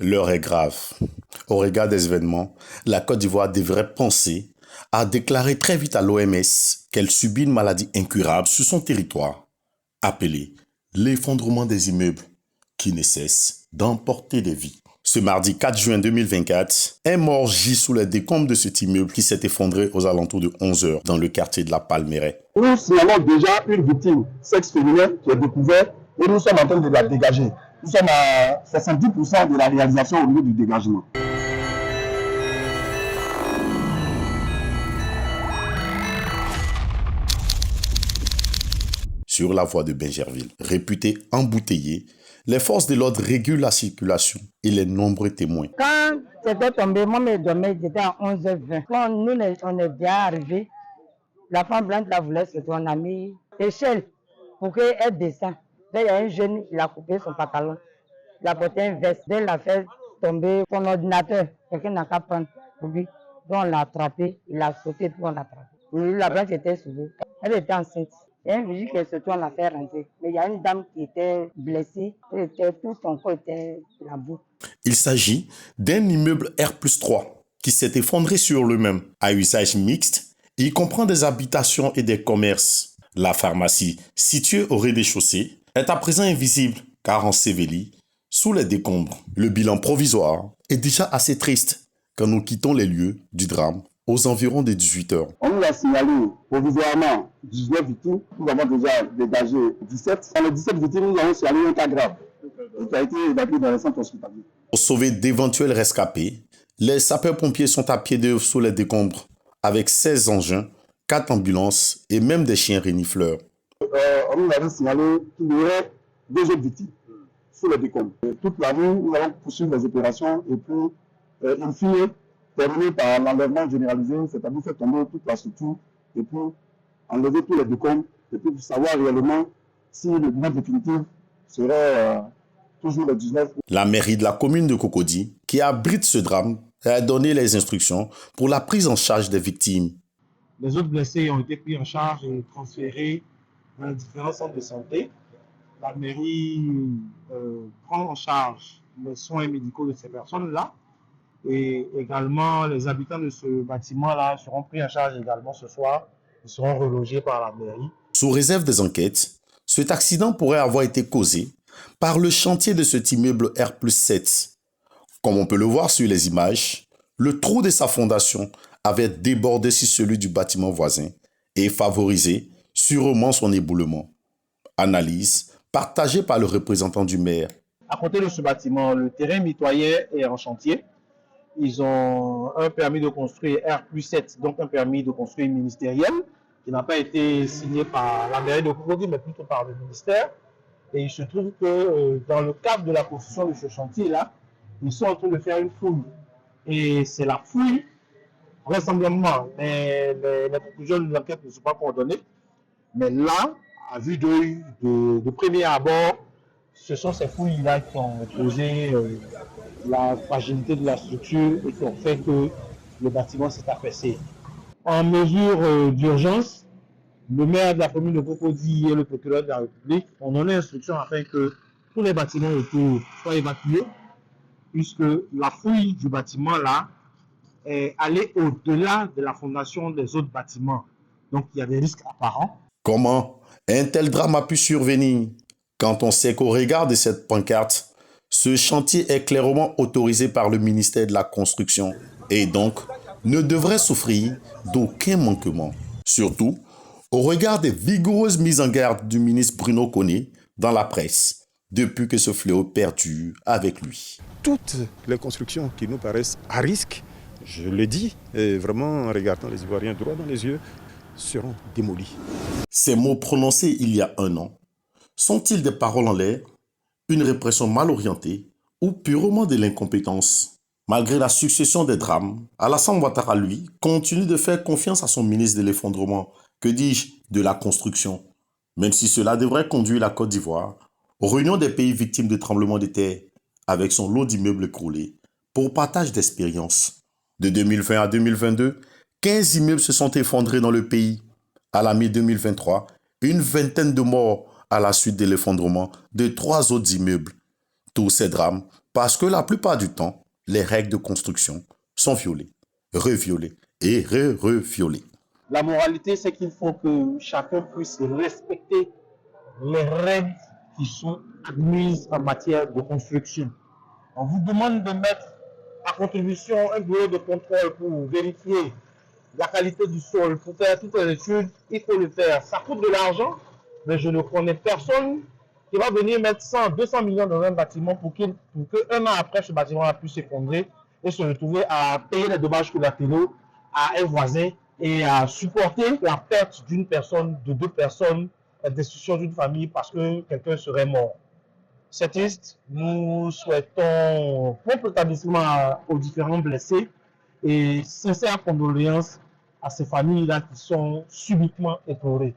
L'heure est grave. Au regard des événements, la Côte d'Ivoire devrait penser à déclarer très vite à l'OMS qu'elle subit une maladie incurable sur son territoire, appelée l'effondrement des immeubles, qui ne cesse d'emporter des vies. Ce mardi 4 juin 2024, un mort gît sous les décombres de cet immeuble qui s'est effondré aux alentours de 11 heures dans le quartier de la Palmeraie. Nous signalons déjà une victime, sexe féminin, qui est découverte et nous sommes en train de la dégager. Nous sommes à 70% de la réalisation au niveau du dégagement. Sur la voie de Bingerville, réputée embouteillée, les forces de l'ordre régulent la circulation et les nombreux témoins. Quand c'était tombé, moi, je dormais, j'étais à 11h20. Quand nous, on est bien arrivés, la femme blanche la voulait se tourner, on a mis échelle pour qu'elle descende. Là, il y a un jeune, il a coupé son pantalon. Il a porté un veste. Dès il a fait tomber son ordinateur, quelqu'un n'a qu'à prendre pour lui. Donc on l'a attrapé, il a sauté, puis on l'a attrapé. La blanche était sauvée. Elle était enceinte. Il y a un vigile qui est sorti, on l'a fait rentrer. Mais il y a une dame qui était blessée, tout son corps était la boue. Il s'agit d'un immeuble R+3 qui s'est effondré sur lui-même à usage mixte. Il comprend des habitations et des commerces. La pharmacie, située au rez-de-chaussée, est à présent invisible car ensevelie sous les décombres. Le bilan provisoire est déjà assez triste quand nous quittons les lieux du drame aux environs de 18 heures. On nous a signalé provisoirement 19 victimes. Nous avons déjà dégagé 17. Dans les 17 victimes, nous avons signalé un cas grave qui a été évacué dans le centre hospitalier. Pour sauver d'éventuels rescapés, les sapeurs-pompiers sont à pied d'œuvre sous les décombres avec 16 engins, 4 ambulances et même des chiens renifleurs. On nous avait signalé qu'il y aurait 2 autres victimes sous les décombres. Toute la nuit, nous allons poursuivre les opérations et pour, in fine, terminer par l'enlèvement généralisé, c'est-à-dire faire tomber toute la structure et pour enlever tous les décombres et pour savoir réellement si le bilan définitif serait toujours le 19. La mairie de la commune de Cocody, qui abrite ce drame, a donné les instructions pour la prise en charge des victimes. Les autres blessés ont été pris en charge et transférés dans différents centres de santé. La mairie prend en charge les soins médicaux de ces personnes-là. Et également, les habitants de ce bâtiment-là seront pris en charge également ce soir. Ils seront relogés par la mairie. Sous réserve des enquêtes, cet accident pourrait avoir été causé par le chantier de cet immeuble R+7. Comme on peut le voir sur les images, le trou de sa fondation avait débordé sur celui du bâtiment voisin et favorisé sûrement son éboulement. Analyse partagée par le représentant du maire. À côté de ce bâtiment, le terrain mitoyen est en chantier. Ils ont un permis de construire R+7, donc un permis de construire ministériel, qui n'a pas été signé par la mairie de Cocody, mais plutôt par le ministère. Et il se trouve que dans le cadre de la construction de ce chantier-là, ils sont en train de faire une fouille. Et c'est la fouille, vraisemblablement, mais les conclusions de l'enquête ne sont pas coordonnées. Mais là, à vue d'œil, de premier abord, ce sont ces fouilles-là qui ont posé la fragilité de la structure et qui ont fait que le bâtiment s'est affaissé. En mesure d'urgence, le maire de la commune de Cocody et le procureur de la République ont donné instruction afin que tous les bâtiments autour soient évacués, puisque la fouille du bâtiment là est allée au-delà de la fondation des autres bâtiments. Donc il y a des risques apparents. Comment un tel drame a pu survenir quand on sait qu'au regard de cette pancarte, ce chantier est clairement autorisé par le ministère de la Construction et donc ne devrait souffrir d'aucun manquement. Surtout, au regard des vigoureuses mises en garde du ministre Bruno Koné dans la presse, depuis que ce fléau perdure avec lui. Toutes les constructions qui nous paraissent à risque, je le dis, et vraiment en regardant les Ivoiriens droit dans les yeux, seront démolies. Ces mots prononcés il y a un an, sont-ils des paroles en l'air, une répression mal orientée ou purement de l'incompétence? Malgré la succession des drames, Alassane Ouattara, lui, continue de faire confiance à son ministre de l'effondrement, que dis-je, de la construction, même si cela devrait conduire la Côte d'Ivoire aux réunions des pays victimes de tremblements de terre avec son lot d'immeubles écroulés pour partage d'expériences. De 2020 à 2022, 15 immeubles se sont effondrés dans le pays. À la mi-2023, une vingtaine de morts à la suite de l'effondrement de 3 autres immeubles. Tous ces drames Parce que la plupart du temps, les règles de construction sont violées, reviolées et re-reviolées. La moralité, c'est qu'il faut que chacun puisse respecter les règles qui sont admises en matière de construction. On vous demande de mettre à contribution un bureau de contrôle pour vérifier la qualité du sol, pour faire toutes les études, il faut le faire. Ça coûte de l'argent, mais je ne connais personne qui va venir mettre 100, 200 millions dans un bâtiment pour qu'un an après, ce bâtiment a pu s'effondrer et se retrouver à payer les dommages collatéraux à un voisin et à supporter la perte d'une personne, de deux personnes, la destruction d'une famille parce que quelqu'un serait mort. C'est triste. Nous souhaitons prompt rétablissement aux différents blessés et sincères condoléances à ces familles-là qui sont subitement éplorées.